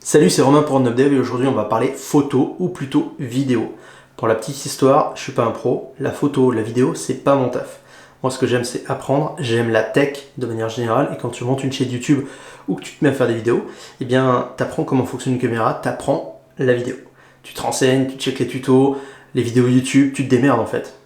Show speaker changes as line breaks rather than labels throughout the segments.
Salut, c'est Romain pour OneUpDev et aujourd'hui on va parler photo ou plutôt vidéo. Pour la petite histoire, je suis pas un pro, la photo, la vidéo, c'est pas mon taf. Moi ce que j'aime c'est apprendre, j'aime la tech de manière générale et quand tu montes une chaîne YouTube ou que tu te mets à faire des vidéos, eh bien t'apprends comment fonctionne une caméra, t'apprends la vidéo. Tu te renseignes, tu checkes les tutos, les vidéos YouTube, tu te démerdes en fait.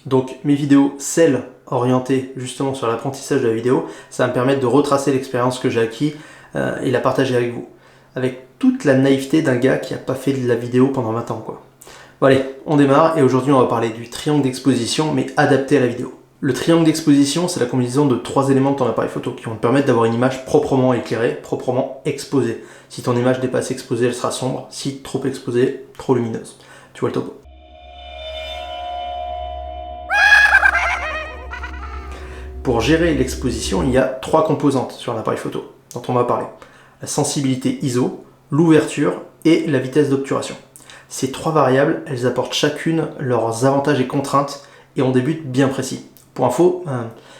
Donc mes vidéos, celles orientées justement sur l'apprentissage de la vidéo, ça va me permettre de retracer l'expérience que j'ai acquis et la partager avec vous. Avec toute la naïveté d'un gars qui n'a pas fait de la vidéo pendant 20 ans quoi. Bon allez, on démarre et aujourd'hui on va parler du triangle d'exposition mais adapté à la vidéo. Le triangle d'exposition, c'est la combinaison de 3 éléments de ton appareil photo qui vont te permettre d'avoir une image proprement éclairée, proprement exposée. Si ton image n'est pas assez exposée, elle sera sombre. Si trop exposée, trop lumineuse. Tu vois le topo. Pour gérer l'exposition, il y a 3 composantes sur l'appareil photo dont on va parler. La sensibilité ISO, l'ouverture et la vitesse d'obturation. Ces 3 variables, elles apportent chacune leurs avantages et contraintes et ont des buts bien précis. Pour info,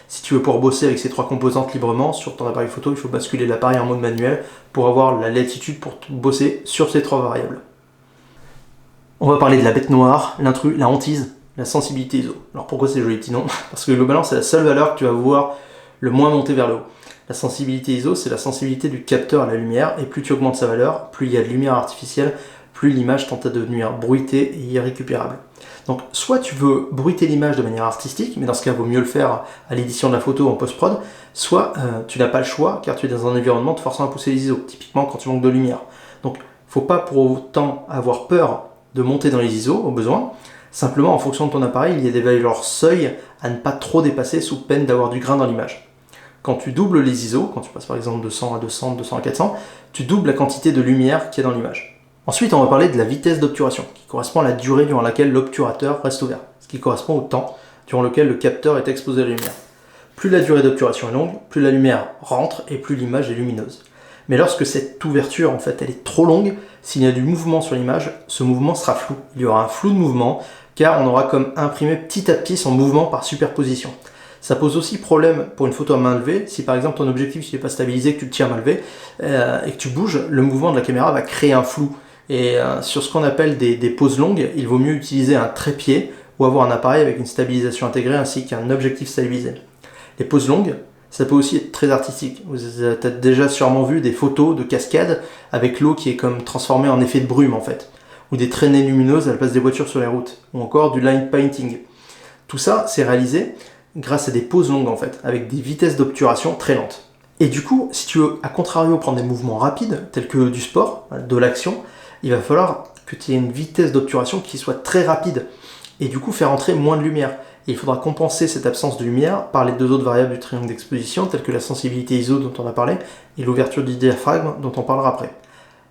si tu veux pouvoir bosser avec ces 3 composantes librement sur ton appareil photo, il faut basculer l'appareil en mode manuel pour avoir la latitude pour bosser sur ces 3 variables. On va parler de la bête noire, l'intrus, la hantise, la sensibilité ISO. Alors pourquoi c'est joli petit nom? Parce que globalement c'est la seule valeur que tu vas voir le moins monter vers le haut. La sensibilité ISO, c'est la sensibilité du capteur à la lumière, et plus tu augmentes sa valeur, plus il y a de lumière artificielle, plus l'image tend à devenir bruitée et irrécupérable. Donc soit tu veux bruiter l'image de manière artistique, mais dans ce cas il vaut mieux le faire à l'édition de la photo en post-prod, soit tu n'as pas le choix car tu es dans un environnement te forçant à pousser les ISO, typiquement quand tu manques de lumière. Donc il ne faut pas pour autant avoir peur de monter dans les ISO au besoin, simplement en fonction de ton appareil, il y a des valeurs seuil à ne pas trop dépasser sous peine d'avoir du grain dans l'image. Quand tu doubles les ISO, quand tu passes par exemple de 100 à 200, 200 à 400, tu doubles la quantité de lumière qu'il y a dans l'image. Ensuite, on va parler de la vitesse d'obturation, qui correspond à la durée durant laquelle l'obturateur reste ouvert, ce qui correspond au temps durant lequel le capteur est exposé à la lumière. Plus la durée d'obturation est longue, plus la lumière rentre et plus l'image est lumineuse. Mais lorsque cette ouverture, en fait, elle est trop longue, s'il y a du mouvement sur l'image, ce mouvement sera flou. Il y aura un flou de mouvement, car on aura comme imprimé petit à petit son mouvement par superposition. Ça pose aussi problème pour une photo à main levée. Si par exemple ton objectif n'est pas stabilisé, que tu le tiens à main levée et que tu bouges, le mouvement de la caméra va créer un flou. Et sur ce qu'on appelle des poses longues, il vaut mieux utiliser un trépied ou avoir un appareil avec une stabilisation intégrée ainsi qu'un objectif stabilisé. Les poses longues, ça peut aussi être très artistique. Vous avez déjà sûrement vu des photos de cascades avec l'eau qui est comme transformée en effet de brume en fait. Ou des traînées lumineuses à la place des voitures sur les routes. Ou encore du line painting. Tout ça, c'est réalisé grâce à des poses longues en fait, avec des vitesses d'obturation très lentes. Et du coup, si tu veux, à contrario, prendre des mouvements rapides, tels que du sport, de l'action, il va falloir que tu aies une vitesse d'obturation qui soit très rapide, et du coup faire entrer moins de lumière. Et il faudra compenser cette absence de lumière par les 2 autres variables du triangle d'exposition, telles que la sensibilité ISO dont on a parlé, et l'ouverture du diaphragme dont on parlera après.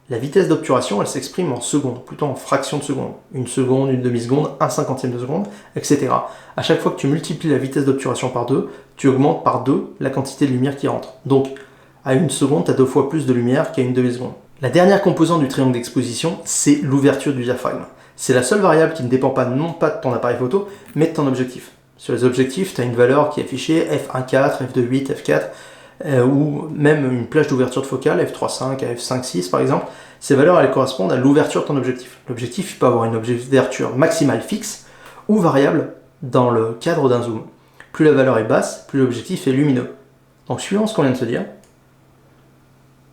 La vitesse d'obturation, elle s'exprime en secondes, plutôt en fractions de secondes. 1 seconde, 1 demi-seconde, 1 cinquantième de seconde, etc. À chaque fois que tu multiplies la vitesse d'obturation par 2, tu augmentes par 2 la quantité de lumière qui rentre. Donc, à 1 seconde, tu as 2 fois plus de lumière qu'à 1 demi-seconde. La dernière composante du triangle d'exposition, c'est l'ouverture du diaphragme. C'est la seule variable qui ne dépend pas non pas de ton appareil photo, mais de ton objectif. Sur les objectifs, tu as une valeur qui est affichée f1.4, f2.8, f4, ou même une plage d'ouverture de focale, f3.5 à f5.6 par exemple. Ces valeurs, elles correspondent à l'ouverture de ton objectif. L'objectif, il peut avoir une ouverture maximale fixe ou variable dans le cadre d'un zoom. Plus la valeur est basse, plus l'objectif est lumineux. Donc suivant ce qu'on vient de se dire,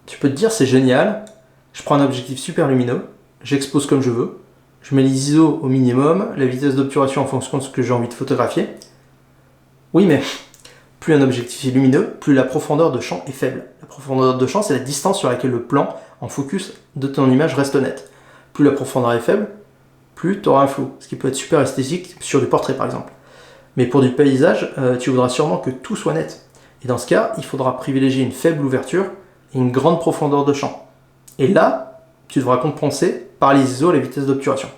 tu peux te dire c'est génial, je prends un objectif super lumineux, j'expose comme je veux, je mets les ISO au minimum, la vitesse d'obturation en fonction de ce que j'ai envie de photographier. Oui, mais plus un objectif est lumineux, plus la profondeur de champ est faible. La profondeur de champ, c'est la distance sur laquelle le plan en focus de ton image reste net. Plus la profondeur est faible, plus tu auras un flou, ce qui peut être super esthétique sur du portrait par exemple. Mais pour du paysage, tu voudras sûrement que tout soit net. Et dans ce cas, il faudra privilégier une faible ouverture et une grande profondeur de champ. Et là, tu devras compenser par les ISO et la vitesse d'obturation.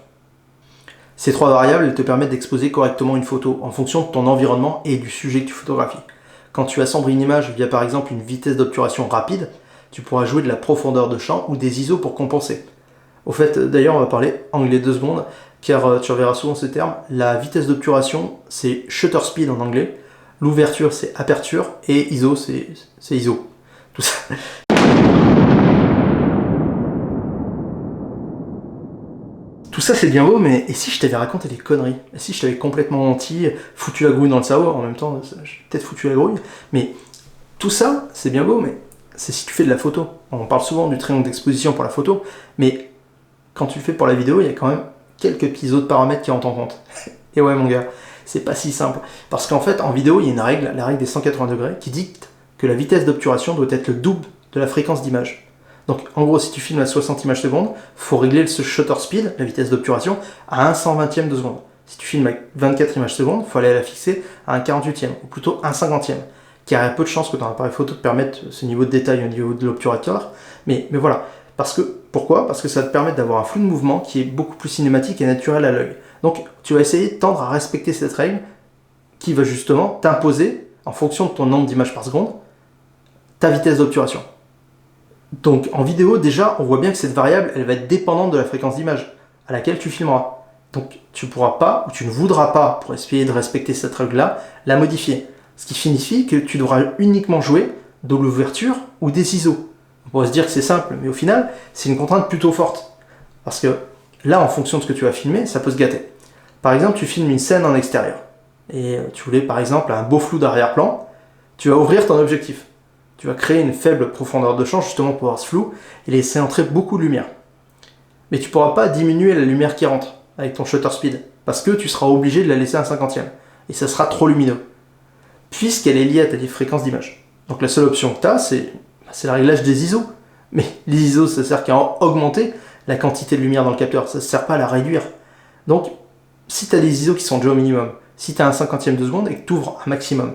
Ces 3 variables elles te permettent d'exposer correctement une photo en fonction de ton environnement et du sujet que tu photographies. Quand tu assembles une image via par exemple une vitesse d'obturation rapide, tu pourras jouer de la profondeur de champ ou des ISO pour compenser. Au fait, d'ailleurs, on va parler anglais 2 secondes, car tu reverras souvent ce terme. La vitesse d'obturation, c'est shutter speed en anglais. L'ouverture, c'est aperture. Et ISO, c'est ISO. Tout ça. ça c'est bien beau, mais et si je t'avais raconté des conneries? Et si je t'avais complètement menti, foutu la grouille dans le cerveau? En même temps, j'ai peut-être foutu la grouille, mais tout ça c'est bien beau, mais c'est si tu fais de la photo. On parle souvent du triangle d'exposition pour la photo, mais quand tu le fais pour la vidéo, il y a quand même quelques petits autres paramètres qui rentrent en compte. Et ouais mon gars, c'est pas si simple. Parce qu'en fait, en vidéo, il y a une règle, la règle des 180 degrés, qui dicte que la vitesse d'obturation doit être le double de la fréquence d'image. Donc en gros, si tu filmes à 60 images secondes, il faut régler ce shutter speed, la vitesse d'obturation, à 1 120e de seconde. Si tu filmes à 24 images secondes, il faut aller la fixer à un 48e, ou plutôt un 50e, qui a peu de chances que ton appareil photo te permette ce niveau de détail au niveau de l'obturateur. Mais voilà. Pourquoi? Parce que ça va te permettre d'avoir un flou de mouvement qui est beaucoup plus cinématique et naturel à l'œil. Donc tu vas essayer de tendre à respecter cette règle qui va justement t'imposer, en fonction de ton nombre d'images par seconde, ta vitesse d'obturation. Donc en vidéo, déjà, on voit bien que cette variable, elle va être dépendante de la fréquence d'image à laquelle tu filmeras. Donc tu ne pourras pas, ou tu ne voudras pas, pour essayer de respecter cette règle-là, la modifier. Ce qui signifie que tu devras uniquement jouer de l'ouverture ou des ISO. On pourrait se dire que c'est simple, mais au final, c'est une contrainte plutôt forte. Parce que là, en fonction de ce que tu vas filmer, ça peut se gâter. Par exemple, tu filmes une scène en extérieur. Et tu voulais par exemple un beau flou d'arrière-plan. Tu vas ouvrir ton objectif. Tu vas créer une faible profondeur de champ justement pour avoir ce flou et laisser entrer beaucoup de lumière. Mais tu ne pourras pas diminuer la lumière qui rentre avec ton shutter speed. Parce que tu seras obligé de la laisser à un 50e. Et ça sera trop lumineux. Puisqu'elle est liée à ta fréquence d'image. Donc la seule option que tu as, c'est le réglage des ISO. Mais les ISO, ça sert qu'à augmenter la quantité de lumière dans le capteur. Ça ne sert pas à la réduire. Donc, si tu as des ISO qui sont déjà au minimum, si tu as un 50e de seconde et que tu ouvres un maximum,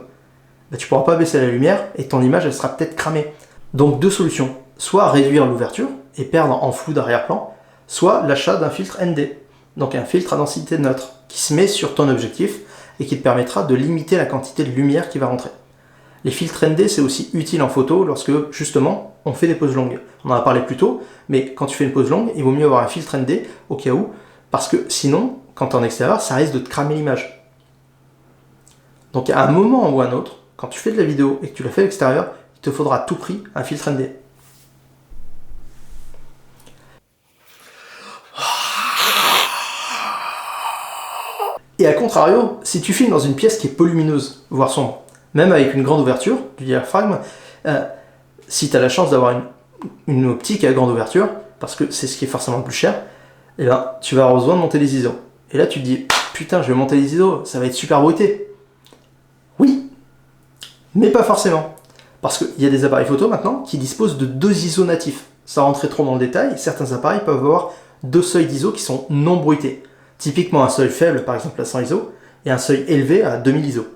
tu ne pourras pas baisser la lumière et ton image, elle sera peut-être cramée. Donc, deux solutions. Soit réduire l'ouverture et perdre en flou d'arrière-plan, soit l'achat d'un filtre ND. Donc, un filtre à densité neutre qui se met sur ton objectif et qui te permettra de limiter la quantité de lumière qui va rentrer. Les filtres ND, c'est aussi utile en photo lorsque, justement, on fait des poses longues. On en a parlé plus tôt, mais quand tu fais une pose longue, il vaut mieux avoir un filtre ND au cas où, parce que sinon, quand tu es en extérieur, ça risque de te cramer l'image. Donc à un moment ou à un autre, quand tu fais de la vidéo et que tu la fais à l'extérieur, il te faudra à tout prix un filtre ND. Et à contrario, si tu filmes dans une pièce qui est peu lumineuse, voire sombre, même avec une grande ouverture du diaphragme, si tu as la chance d'avoir une optique à grande ouverture, parce que c'est ce qui est forcément le plus cher, eh ben, tu vas avoir besoin de monter les ISO. Et là tu te dis, putain, je vais monter les ISO, ça va être super bruité. Oui, mais pas forcément. Parce qu'il y a des appareils photo maintenant qui disposent de 2 ISO natifs. Sans rentrer trop dans le détail, certains appareils peuvent avoir 2 seuils d'ISO qui sont non bruités. Typiquement un seuil faible, par exemple à 100 ISO, et un seuil élevé à 2000 ISO.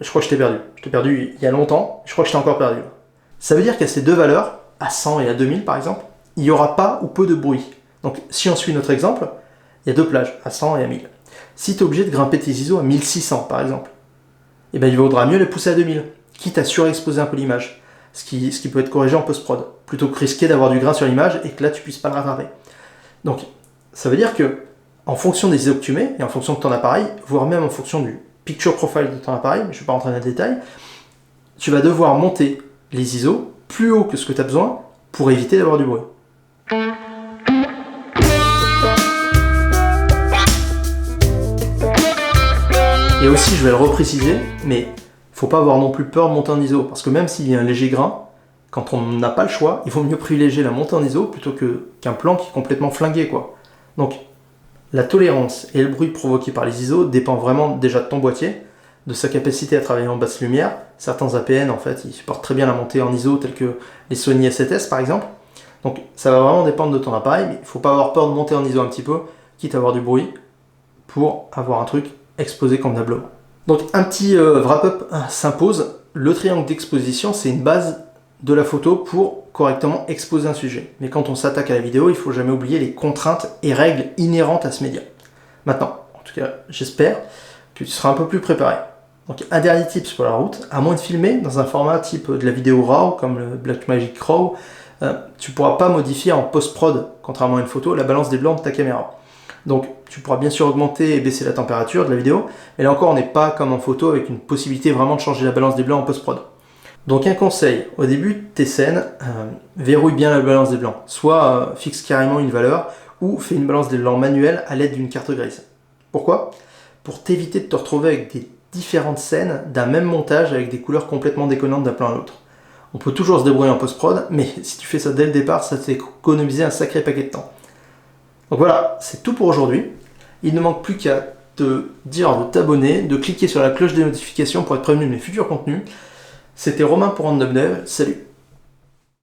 Je crois que je t'ai perdu. Je t'ai perdu il y a longtemps, je crois que je t'ai encore perdu. Ça veut dire qu'à ces deux valeurs, à 100 et à 2000 par exemple, il n'y aura pas ou peu de bruit. Donc si on suit notre exemple, il y a 2 plages, à 100 et à 1000. Si tu es obligé de grimper tes ISO à 1600 par exemple, eh ben, il vaudra mieux les pousser à 2000, quitte à surexposer un peu l'image, ce qui peut être corrigé en post-prod, plutôt que risquer d'avoir du grain sur l'image et que là tu puisses pas le rattraper. Donc ça veut dire que en fonction des ISO que tu mets, et en fonction de ton appareil, voire même en fonction du picture profile de ton appareil, mais je ne vais pas rentrer dans le détail, tu vas devoir monter les ISO plus haut que ce que tu as besoin pour éviter d'avoir du bruit. Et aussi, je vais le repréciser, mais faut pas avoir non plus peur de monter en ISO, parce que même s'il y a un léger grain, quand on n'a pas le choix, il vaut mieux privilégier la montée en ISO plutôt qu'un plan qui est complètement flingué, quoi. Donc, la tolérance et le bruit provoqué par les ISO dépend vraiment déjà de ton boîtier, de sa capacité à travailler en basse lumière. Certains APN, en fait, ils supportent très bien la montée en ISO, tels que les Sony A7S, par exemple. Donc, ça va vraiment dépendre de ton appareil, mais il ne faut pas avoir peur de monter en ISO un petit peu, quitte à avoir du bruit, pour avoir un truc exposé convenablement. Donc, un petit wrap-up s'impose. Le triangle d'exposition, c'est une base de la photo pour correctement exposer un sujet. Mais quand on s'attaque à la vidéo, il ne faut jamais oublier les contraintes et règles inhérentes à ce média. Maintenant, en tout cas, j'espère que tu seras un peu plus préparé. Donc, un dernier tips pour la route, à moins de filmer dans un format type de la vidéo RAW, comme le Blackmagic RAW, tu ne pourras pas modifier en post-prod, contrairement à une photo, la balance des blancs de ta caméra. Donc, tu pourras bien sûr augmenter et baisser la température de la vidéo, mais là encore, on n'est pas comme en photo avec une possibilité vraiment de changer la balance des blancs en post-prod. Donc un conseil, au début de tes scènes, verrouille bien la balance des blancs. Soit fixe carrément une valeur, ou fais une balance des blancs manuelle à l'aide d'une carte grise. Pourquoi? Pour t'éviter de te retrouver avec des différentes scènes d'un même montage avec des couleurs complètement déconnantes d'un plan à l'autre. On peut toujours se débrouiller en post-prod, mais si tu fais ça dès le départ, ça t'économiser un sacré paquet de temps. Donc voilà, c'est tout pour aujourd'hui. Il ne manque plus qu'à te dire de t'abonner, de cliquer sur la cloche des notifications pour être prévenu de mes futurs contenus. C'était Romain pour Random Dev, salut!